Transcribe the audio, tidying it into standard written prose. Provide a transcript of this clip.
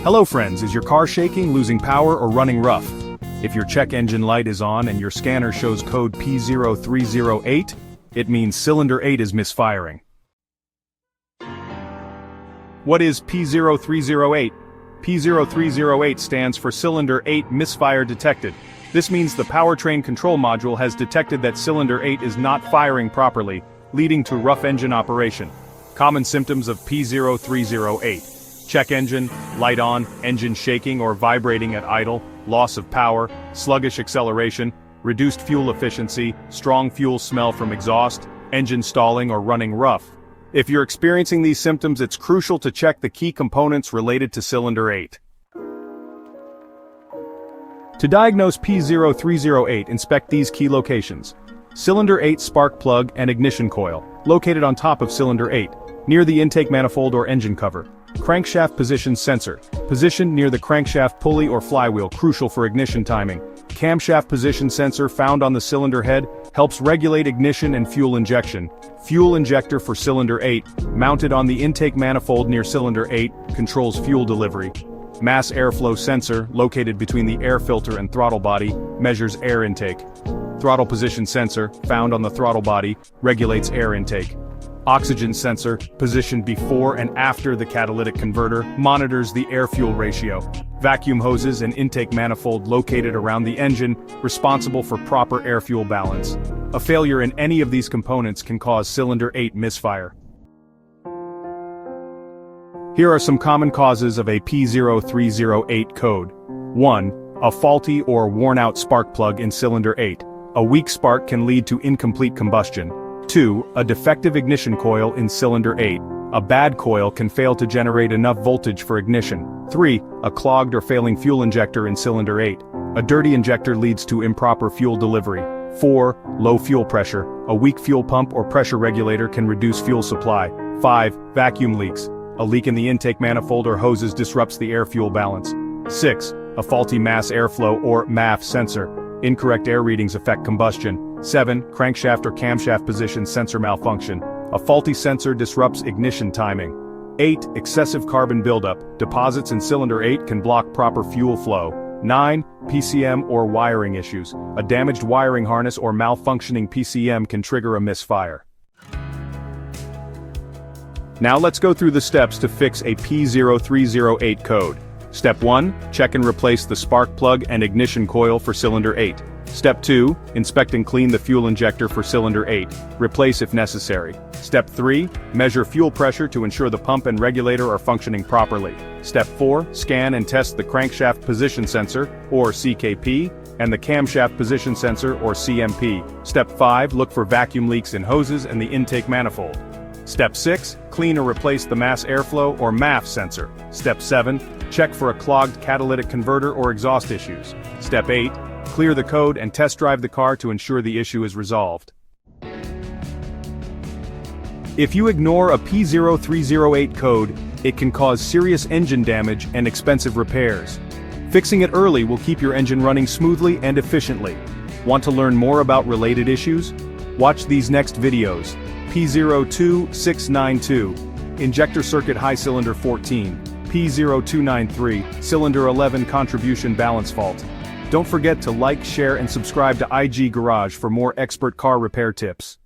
Hello friends, is your car shaking, losing power, or running rough? If your check engine light is on and your scanner shows code P0308, it means cylinder 8 is misfiring. What is P0308? P0308 stands for cylinder 8 misfire detected. This means the powertrain control module has detected that cylinder 8 is not firing properly, leading to rough engine operation. Common symptoms of P0308. Check engine, light on, engine shaking or vibrating at idle, loss of power, sluggish acceleration, reduced fuel efficiency, strong fuel smell from exhaust, engine stalling or running rough. If you're experiencing these symptoms, it's crucial to check the key components related to cylinder 8. To diagnose P0308, inspect these key locations. Cylinder 8 spark plug and ignition coil, located on top of cylinder 8, near the intake manifold or engine cover. Crankshaft position sensor, positioned near the crankshaft pulley or flywheel, crucial for ignition timing. Camshaft position sensor found on the cylinder head, helps regulate ignition and fuel injection. Fuel injector for cylinder 8, mounted on the intake manifold near cylinder 8, controls fuel delivery. Mass airflow sensor, located between the air filter and throttle body, measures air intake. Throttle position sensor, found on the throttle body, regulates air intake. Oxygen sensor, positioned before and after the catalytic converter, monitors the air-fuel ratio. Vacuum hoses and intake manifold located around the engine, responsible for proper air-fuel balance. A failure in any of these components can cause cylinder 8 misfire. Here are some common causes of a P0308 code. 1. A faulty or worn-out spark plug in cylinder 8. A weak spark can lead to incomplete combustion. 2. A defective ignition coil in cylinder 8. A bad coil can fail to generate enough voltage for ignition. 3. A clogged or failing fuel injector in cylinder 8. A dirty injector leads to improper fuel delivery. 4. Low fuel pressure. A weak fuel pump or pressure regulator can reduce fuel supply. 5. Vacuum leaks. A leak in the intake manifold or hoses disrupts the air-fuel balance. 6. A faulty mass airflow or MAF sensor. Incorrect air readings affect combustion. 7. Crankshaft or camshaft position sensor malfunction. A faulty sensor disrupts ignition timing. 8. Excessive carbon buildup. Deposits in cylinder 8 can block proper fuel flow. 9. PCM or wiring issues. A damaged wiring harness or malfunctioning PCM can trigger a misfire. Now let's go through the steps to fix a P0308 code. Step 1. Check and replace the spark plug and ignition coil for cylinder 8. Step 2. Inspect and clean the fuel injector for cylinder 8. Replace if necessary. Step 3. Measure fuel pressure to ensure the pump and regulator are functioning properly. Step 4. Scan and test the crankshaft position sensor, or CKP, and the camshaft position sensor, or CMP. Step 5. Look for vacuum leaks in hoses and the intake manifold. Step 6. Clean or replace the mass airflow or MAF sensor. Step 7. Check for a clogged catalytic converter or exhaust issues. Step 8. Clear the code and test drive the car to ensure the issue is resolved. If you ignore a P0308 code, it can cause serious engine damage and expensive repairs. Fixing it early will keep your engine running smoothly and efficiently. Want to learn more about related issues? Watch these next videos. P02692, Injector Circuit High Cylinder 14, P0293, Cylinder 11 Contribution Balance Fault. Don't forget to like, share and subscribe to IG Garage for more expert car repair tips.